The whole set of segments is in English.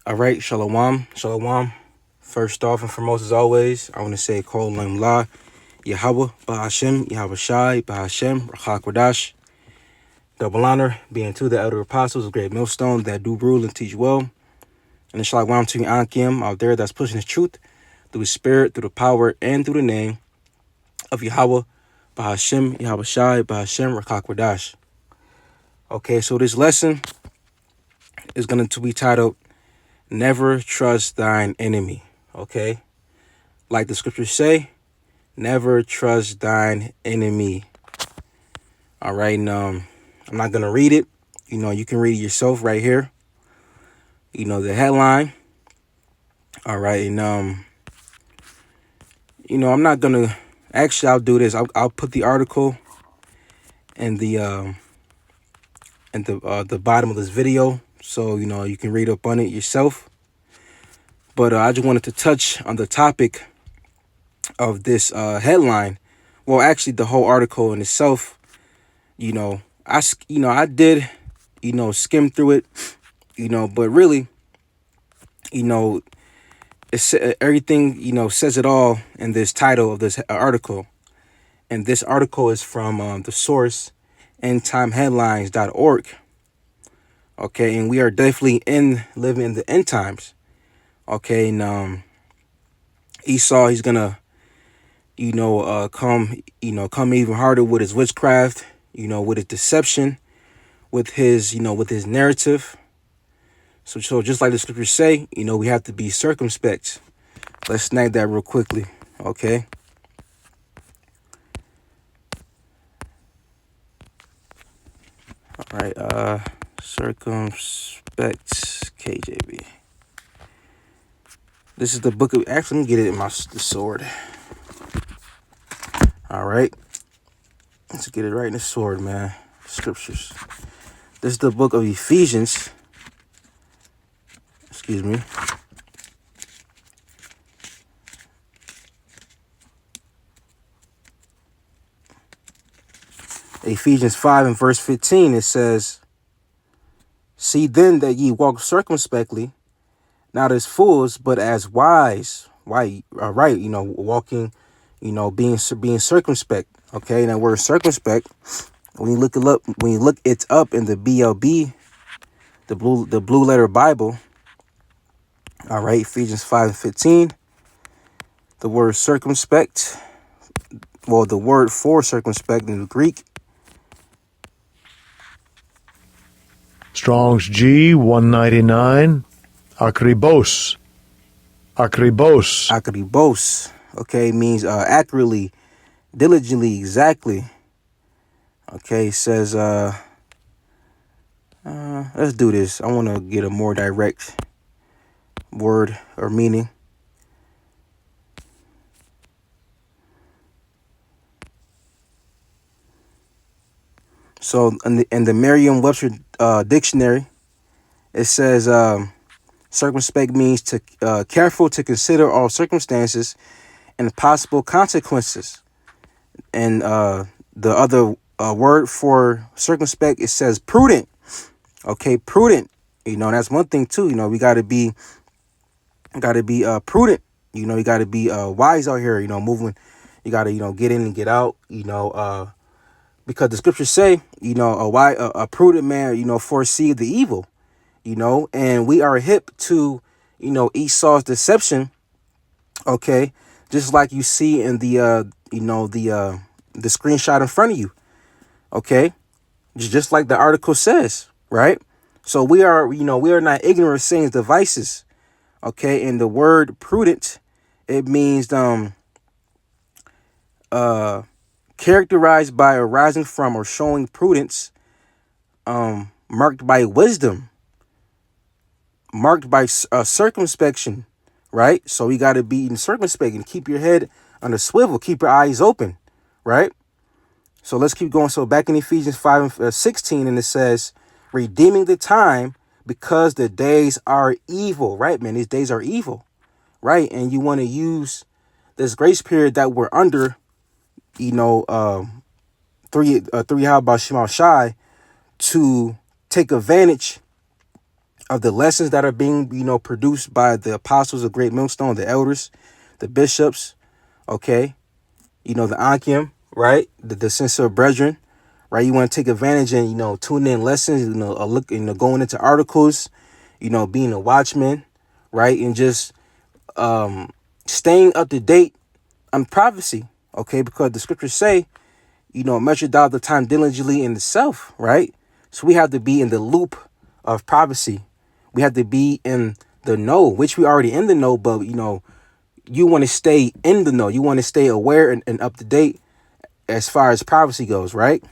All right, shalom, shalom. First off and foremost, as always, I want to say Kol Lam La, Yahweh, Bahashem, Yahweh Shai, Bahashem, Rachak Wadash. Double honor being to the elder apostles of Great Millstone that do rule and teach well. And the shalom to Ankim out there that's pushing his truth through his spirit, through the power, and through the name of Yahweh, Bahashem, Yahweh Shai, Bahashem, Rachak Wadash. Okay, so this lesson is going to be titled, Never Trust Thine Enemy. Okay? Like the scriptures say, never trust thine enemy. All right, and I'm not going to read it. You can read it yourself right here. The headline. All right, and I'm not going to, actually, I'll do this. I'll put the article in the bottom of this video, so, you can read up on it yourself. But I just wanted to touch on the topic of this headline. Well, actually, the whole article in itself. I did, skim through it, but really, it's everything, says it all in this title of this article. And this article is from the source endtimeheadlines.org. Okay, and we are definitely living in the end times. Okay, and Esau, he's gonna, come even harder with his witchcraft, with his deception, with his narrative. So just like the scriptures say, we have to be circumspect. Let's snag that real quickly, okay? All right, circumspect KJV. This is the book of, actually, let me get it in the sword. All right, let's get it right in the sword, man. Scriptures. This is the book of Ephesians. Excuse me. Ephesians 5 and verse 15, it says, "See then that ye walk circumspectly, not as fools, but as wise." Right, walking, being circumspect. Okay, that word circumspect, when you look it up in the BLB, the blue letter Bible. All right, Ephesians 5 and 15. The word circumspect, well, the word for circumspect in the Greek. Strong's G 199. Akribos. Akribos. Okay, means accurately, diligently, exactly. Okay, it says let's do this. I want to get a more direct word or meaning. So in the Merriam-Webster dictionary, it says circumspect means to careful to consider all circumstances and possible consequences. And the other word for circumspect, it says prudent. Okay, prudent. That's one thing too. We gotta be prudent. You gotta be wise out here. Moving. You gotta get in and get out. Because the scriptures say, a prudent man, foresee the evil, and we are hip to, Esau's deception. Okay, just like you see in the screenshot in front of you. Okay, just like the article says, right? So we are not ignorant of Satan's devices. Okay, and the word prudent, it means characterized by arising from or showing prudence, marked by wisdom, marked by circumspection, right? So we got to be circumspect and keep your head on the swivel, keep your eyes open, right? So let's keep going. So back in Ephesians 5 and 16, and it says, redeeming the time because the days are evil, right, man? These days are evil, right? And you want to use this grace period that we're under, three how about Shemal Shai, to take advantage of the lessons that are being, produced by the apostles of Great Millstone, the elders, the bishops, okay, the Ankim, right? The sincere brethren, right? You want to take advantage and, tune in lessons, look, going into articles, being a watchman, right? And just staying up to date on prophecy, okay? Because the scriptures say, measure thou the time diligently in itself, right? So we have to be in the loop of prophecy. We have to be in the know, which we already in the know, but, you want to stay in the know. You want to stay aware and up to date as far as prophecy goes, right?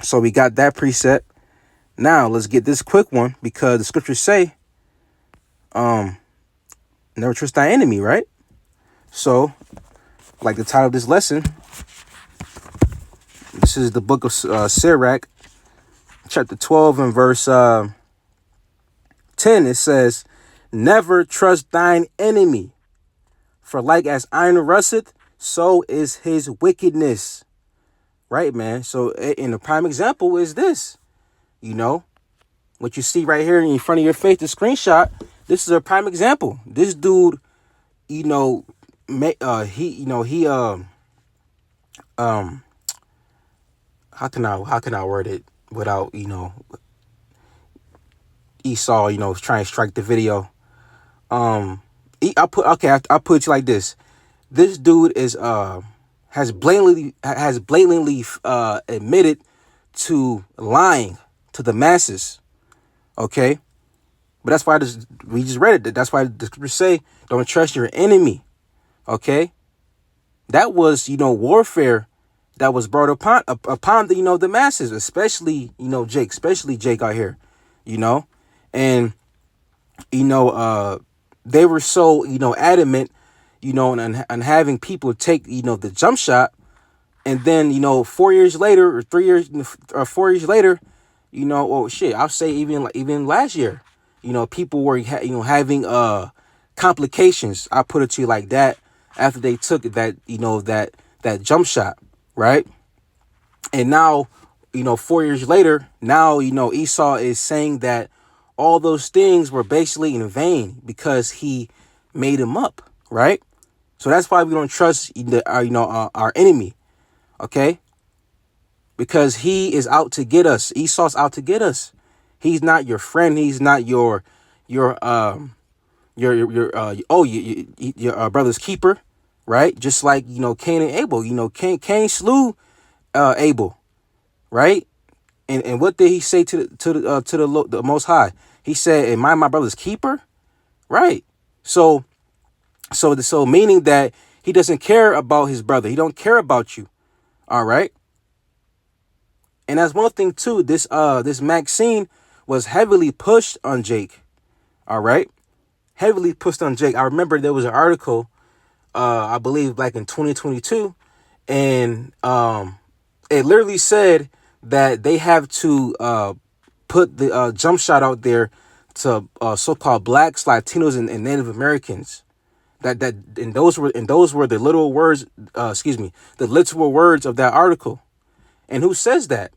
So we got that preset. Now let's get this quick one, because the scriptures say, never trust thy enemy, right? So, like the title of this lesson, this is the book of Sirach, chapter 12 and verse 10. It says, never trust thine enemy, for like as iron rusteth, so is his wickedness. Right, man? So, in a prime example is this, what you see right here in front of your face, the screenshot. This is a prime example. This dude, he how can I word it without, Esau, trying to strike the video. I'll put it like this. This dude has blatantly admitted to lying to the masses. Okay? But that's why we just read it. That's why the scriptures say, don't trust your enemy. Okay? That was, warfare that was brought upon the, the masses, especially Jake out here, and, they were so, adamant, and having people take, the jump shot. And then, 4 years later or 3 years or 4 years later, I'll say even last year, people were, having complications. I put it to you like that after they took that, that jump shot. Right. And now, 4 years later, now, Esau is saying that all those things were basically in vain because he made them up. Right. So that's why we don't trust our enemy. Okay. Because he is out to get us. Esau's out to get us. He's not your friend. He's not your brother's keeper. Right. Just like, Cain and Abel, Cain slew Abel. Right. And what did he say to the Most High? He said, am I my brother's keeper? Right. So meaning that he doesn't care about his brother. He don't care about you. All right. And that's one thing too. This Maxine was heavily pushed on Jake. All right. Heavily pushed on Jake. I remember there was an article, I believe back in 2022. And it literally said that they have to put the jump shot out there to so-called blacks, Latinos, and Native Americans. And those were the literal words. The literal words of that article. And who says that?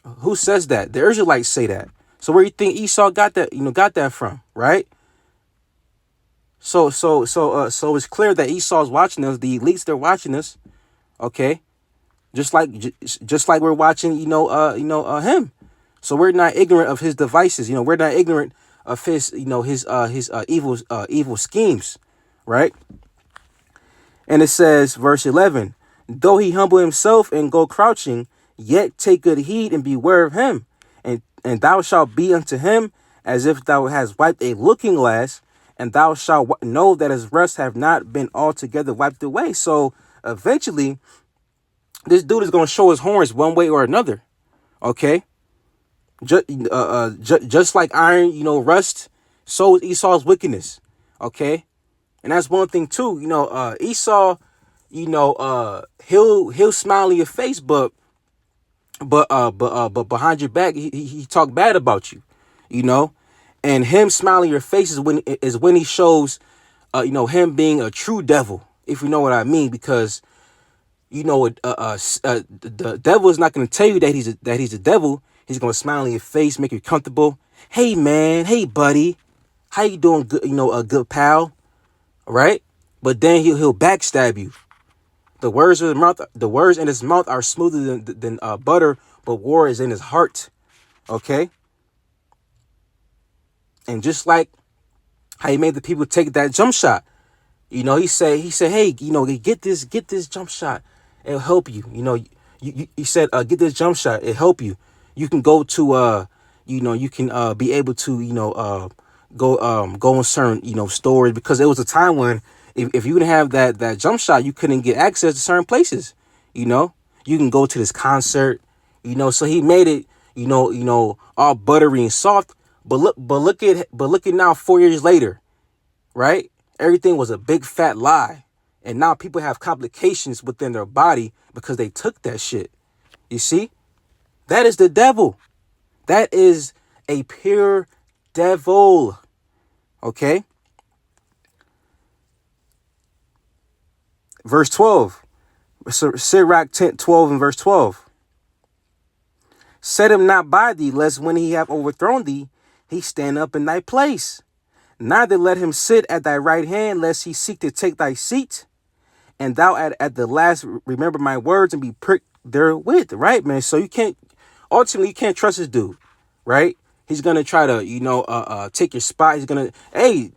Who says that? The Israelites say that. So where do you think Esau got that from, right? So it's clear that Esau's watching us. The elites, they're watching us. Okay, just like we're watching, him. So we're not ignorant of his devices. We're not ignorant of his evil schemes, right? And it says, verse 11, though he humble himself and go crouching, yet take good heed and beware of him. And thou shalt be unto him as if thou hast wiped a looking glass, and thou shalt know that his rust have not been altogether wiped away. So eventually, this dude is going to show his horns one way or another. Okay? Just like iron, rust, so is Esau's wickedness. Okay? And that's one thing too. Esau, he'll smile in your face, but behind your back, he talk bad about you, and him smiling your face is when he shows, him being a true devil, if you know what I mean, because, the devil is not going to tell you that he's a devil. He's going to smile in your face, make you comfortable, Hey man, hey buddy, how you doing? Good, a good pal, right? But then he'll backstab you. The words in his mouth are smoother than butter, but war is in his heart. Okay, and just like how he made the people take that jump shot, he said, hey, get this jump shot, it'll help you. He said, get this jump shot, it'll help you. You can go to you can be able to go in certain stores, because it was a time when if you didn't have that jump shot, you couldn't get access to certain places. You can go to this concert. So he made it all buttery and soft. But look at now, 4 years later, right? Everything was a big fat lie, and now people have complications within their body because they took that shit. You see, that is the devil. That is a pure devil. Okay. Verse 12. Sirach 12 and verse 12. Set him not by thee, lest when he have overthrown thee, he stand up in thy place. Neither let him sit at thy right hand, lest he seek to take thy seat. And thou at the last remember my words and be pricked therewith. Right, man? So you can't trust this dude. Right? He's gonna try to take your spot. He's gonna the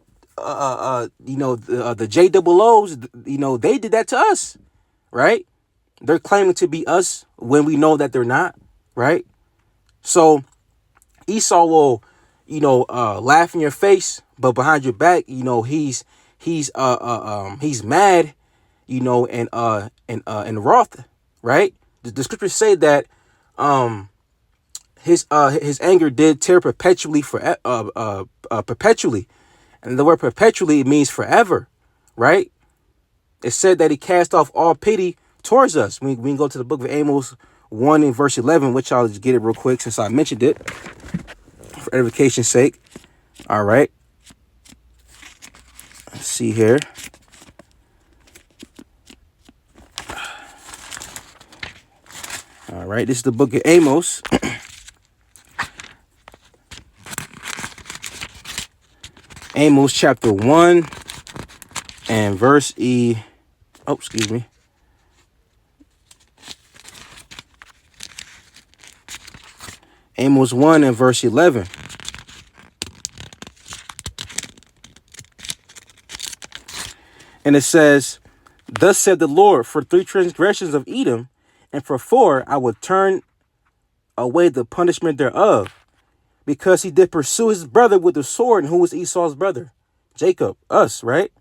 JOOs, they did that to us. Right? They're claiming to be us when we know that they're not. Right? So Esau will laugh in your face, but behind your back, he's mad, and wroth, right? The scriptures say that his anger did tear perpetually perpetually, and the word perpetually means forever, right? It said that he cast off all pity towards us. We can go to the book of Amos 1 and verse 11, which I'll just get it real quick since I mentioned it for edification's sake. All right. Let's see here. All right. This is the book of Amos. Amos chapter 1 and verse Amos 1 and verse 11. And it says, thus said the Lord, for 3 transgressions of Edom, and for 4 I will turn away the punishment thereof, because he did pursue his brother with the sword. And who was Esau's brother? Jacob, us, right?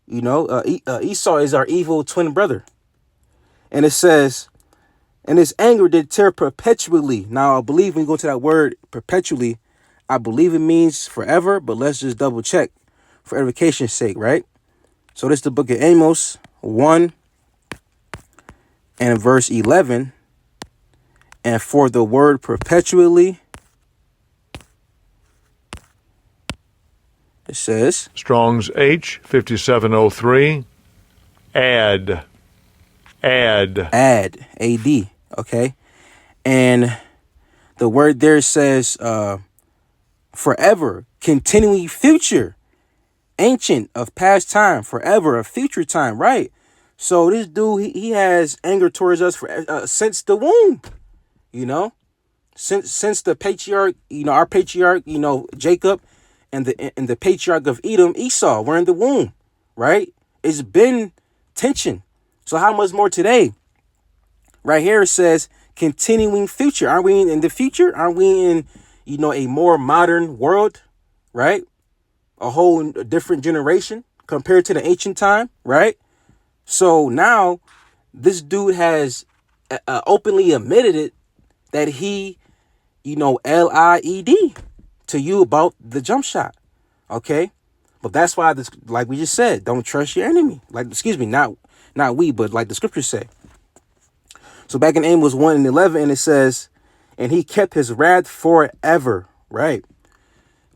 Esau is our evil twin brother. And it says, and his anger did tear perpetually. Now, I believe when you go to that word perpetually, I believe it means forever, but let's just double check for edification's sake, right? So this is the book of Amos 1 and verse 11. And for the word perpetually, it says, Strong's H 5703. Add. A-D. Okay. And the word there says forever, continuing, future, ancient, of past time, forever, of future time, right? So this dude, he has anger towards us for since the womb, since the patriarch, our patriarch, Jacob, and the patriarch of Edom, Esau, were in the womb, right? It's been tension. So how much more today? Right here it says continuing future. Aren't we in the future? Aren't we in, a more modern world, right? A whole different generation compared to the ancient time, right? So now this dude has openly admitted it, that he, lied to you about the jump shot. Okay. But that's why this, like we just said, don't trust your enemy. Not we, but like the scriptures say. So back in Amos 1 and 11, and it says, and he kept his wrath forever. Right.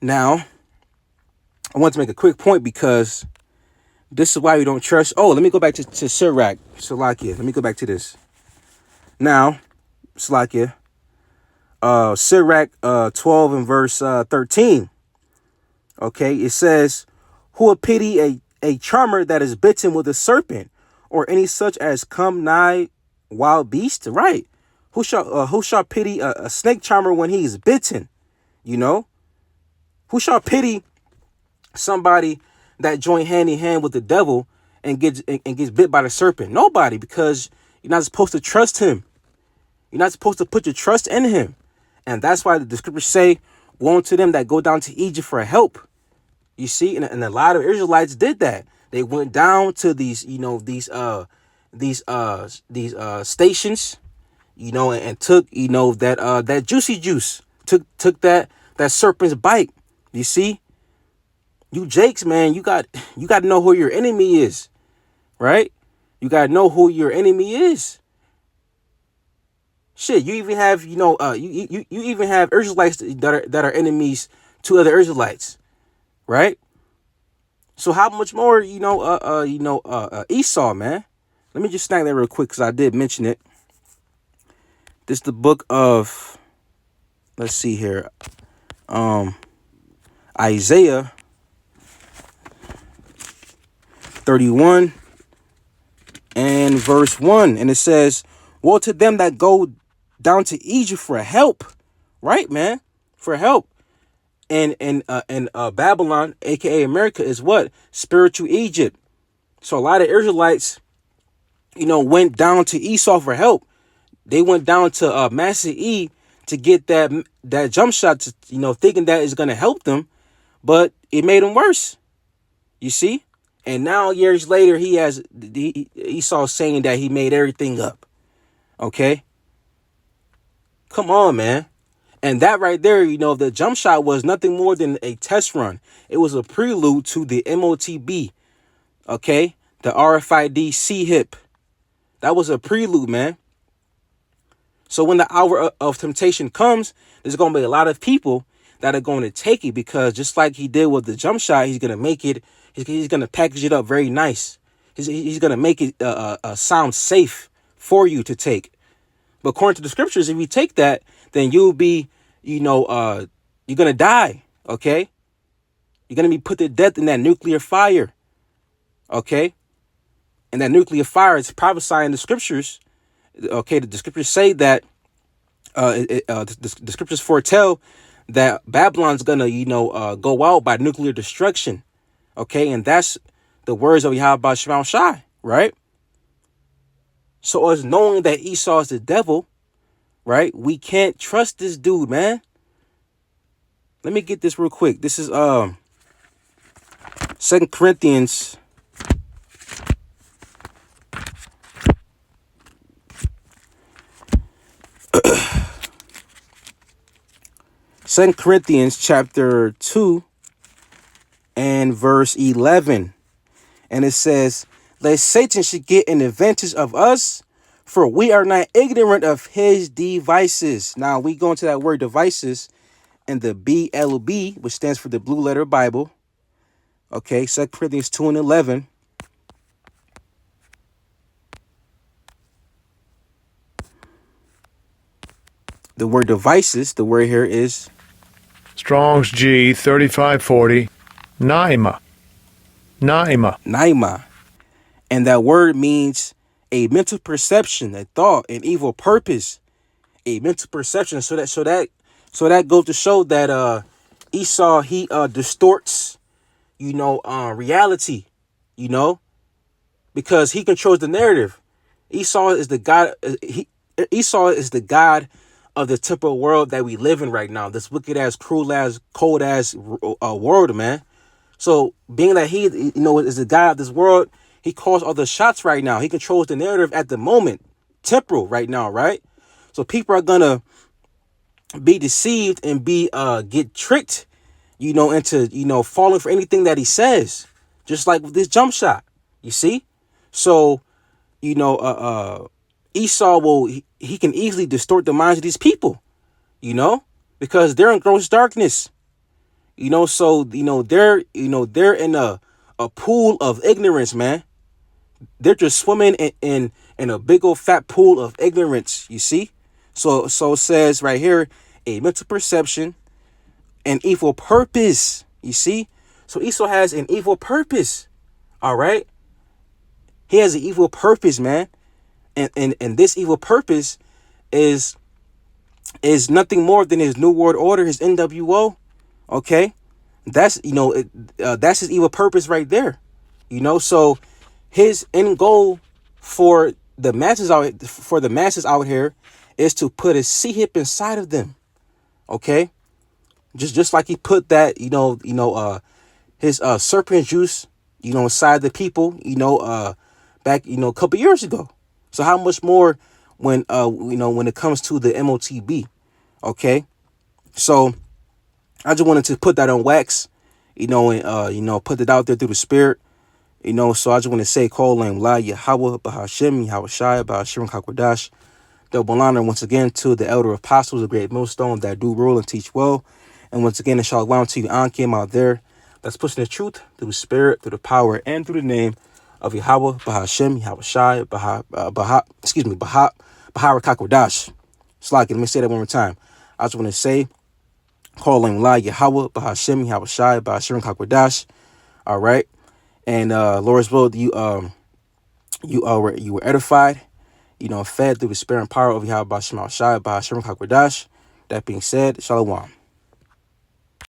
Now, I want to make a quick point, because this is why we don't trust. Oh, let me go back to Salakia. Let me go back to this. Now, Salakia. Sirach 12 and verse 13. Okay, it says, who will pity a charmer that is bitten with a serpent, or any such as come nigh wild beast? Right. Who shall pity a snake charmer when he is bitten? You know, who shall pity somebody that join hand in hand with the devil and gets bit by the serpent? Nobody, because you're not supposed to trust him. You're not supposed to put your trust in him. And that's why the scriptures say, woe unto them that go down to Egypt for help. You see, and a lot of Israelites did that. They went down to these, these stations, and took, that juicy juice, took that serpent's bite. You see, you Jakes, man, you got to know who your enemy is, right? You got to know who your enemy is. Shit, you even have, you even have Israelites that are enemies to other Israelites, right? So how much more, Esau, man? Let me just snag that real quick because I did mention it. This is the book of, let's see here, Isaiah 31 and verse 1, and it says, woe to them that go down to Egypt for help, right, man? For help. And Babylon, aka America, is what? Spiritual Egypt. So a lot of Israelites, went down to Esau for help. They went down to Master E to get that jump shot, to, thinking that is gonna help them, but it made them worse. You see? And now years later, Esau saying that he made everything up. Okay? Come on, man. And that right there, the jump shot was nothing more than a test run. It was a prelude to the MOTB, okay? The RFID C-HIP. That was a prelude, man. So when the hour of temptation comes, there's going to be a lot of people that are going to take it, because just like he did with the jump shot, he's going to make it, he's going to package it up very nice. He's going to make it sound safe for you to take. But according to the scriptures, if you take that, then you'll be, you're going to die, okay? You're going to be put to death in that nuclear fire, okay? And that nuclear fire is prophesying the scriptures, okay? The scriptures say that, the scriptures foretell that Babylon's going to, go out by nuclear destruction, okay? And that's the words of Yahweh Shema Shai, right? So us knowing that Esau is the devil, right? We can't trust this dude, man. Let me get this real quick. This is 2 Corinthians 2 Corinthians chapter 2 and verse 11. And it says, lest Satan should get an advantage of us, for we are not ignorant of his devices. Now, we go into that word devices in the BLB, which stands for the Blue Letter Bible. Okay, 2 Corinthians 2 and 11. The word devices, the word here is Strong's G 3540, Naima. Naima. And that word means a mental perception, a thought, an evil purpose, a mental perception. So that goes to show that Esau, he distorts, reality, because he controls the narrative. Esau is the god. Esau is the god of the temporal world that we live in right now. This wicked ass, cruel ass, cold ass world, man. So being that he, is the god of this world, he calls all the shots right now. He controls the narrative at the moment, temporal right now, right? So people are gonna be deceived and get tricked, into falling for anything that he says, just like with this jump shot. You see, so Esau he can easily distort the minds of these people, because they're in gross darkness. So they're in a pool of ignorance, man. They're just swimming in a big old fat pool of ignorance, you see? So it says right here a mental perception, an evil purpose. You see? So Esau has an evil purpose. All right? He has an evil purpose, man. And this evil purpose is nothing more than his New World Order, his NWO. Okay? That's, that's his evil purpose right there. So his end goal for the masses out here is to put a C-hip inside of them. Okay? Just like he put that, his serpent juice, inside the people, back, a couple years ago. So how much more when when it comes to the MOTB? Okay? So I just wanted to put that on wax, and put it out there through the spirit. So I just want to say, call name La Yahweh, Bahashem, Yahweh Shai, Bahashem Kakwadash. Double honor once again to the elder apostles, the great millstone that do rule and teach well. And once again, shalom to you, Ankim out there that's pushing the truth through the spirit, through the power, and through the name of Yahweh, Bahashem, Yahweh Shai, Bahar Kakwadash. Let me say that one more time. I just want to say, call name La Yahweh, Bahashem, Yahweh Shai, Bahashem Kakwadash. All right. And Lord's will, you were edified, fed through the spirit and power of Yahweh Shai by Shem Hakwadash. That being said, Shalom.